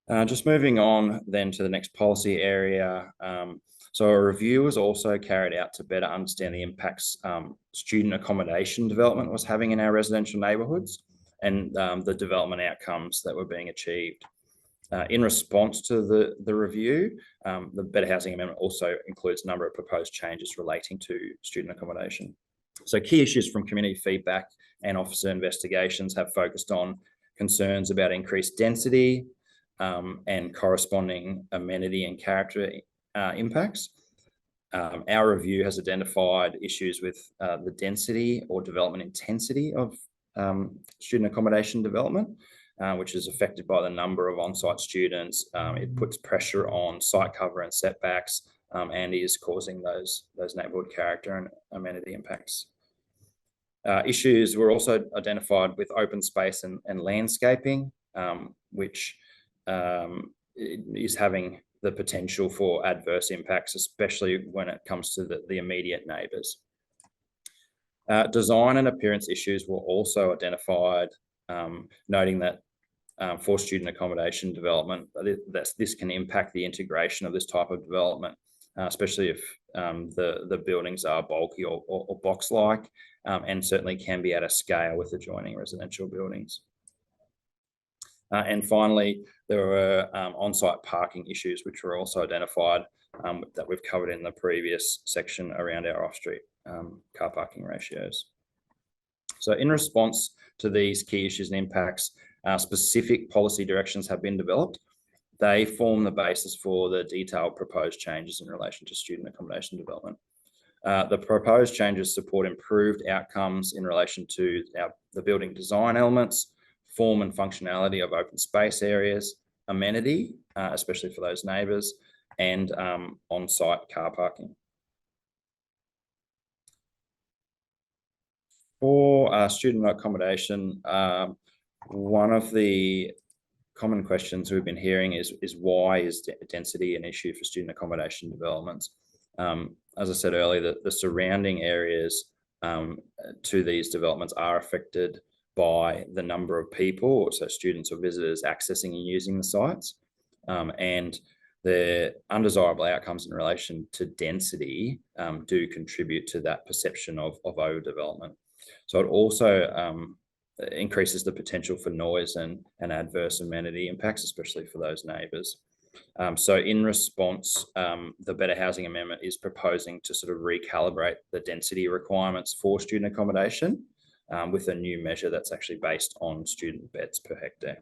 Just moving on then to the next policy area. So a review was also carried out to better understand the impacts student accommodation development was having in our residential neighbourhoods and the development outcomes that were being achieved. In response to the review, the Better Housing Amendment also includes a number of proposed changes relating to student accommodation. So key issues from community feedback and officer investigations have focused on concerns about increased density and corresponding amenity and character impacts. Our review has identified issues with the density or development intensity of student accommodation development, which is affected by the number of on-site students. It puts pressure on site cover and setbacks, and is causing those neighbourhood character and amenity impacts. Issues were also identified with open space and landscaping, which is having the potential for adverse impacts, especially when it comes to the immediate neighbours. Design and appearance issues were also identified, noting that for student accommodation development, this can impact the integration of this type of development, especially if the buildings are bulky or box-like, and certainly can be at a scale with adjoining residential buildings. And finally, there were on-site parking issues, which were also identified that we've covered in the previous section around our off-street car parking ratios. So in response to these key issues and impacts, specific policy directions have been developed. They form the basis for the detailed proposed changes in relation to student accommodation development. The proposed changes support improved outcomes in relation to the building design elements, form and functionality of open space areas, amenity, especially for those neighbours, and on-site car parking. For student accommodation, one of the common questions we've been hearing is why is density an issue for student accommodation developments? As I said earlier, the surrounding areas to these developments are affected by the number of people, so students or visitors accessing and using the sites, and the undesirable outcomes in relation to density do contribute to that perception of overdevelopment. So it also increases the potential for noise and adverse amenity impacts, especially for those neighbours. So in response, the Better Housing Amendment is proposing to sort of recalibrate the density requirements for student accommodation with a new measure that's actually based on student beds per hectare.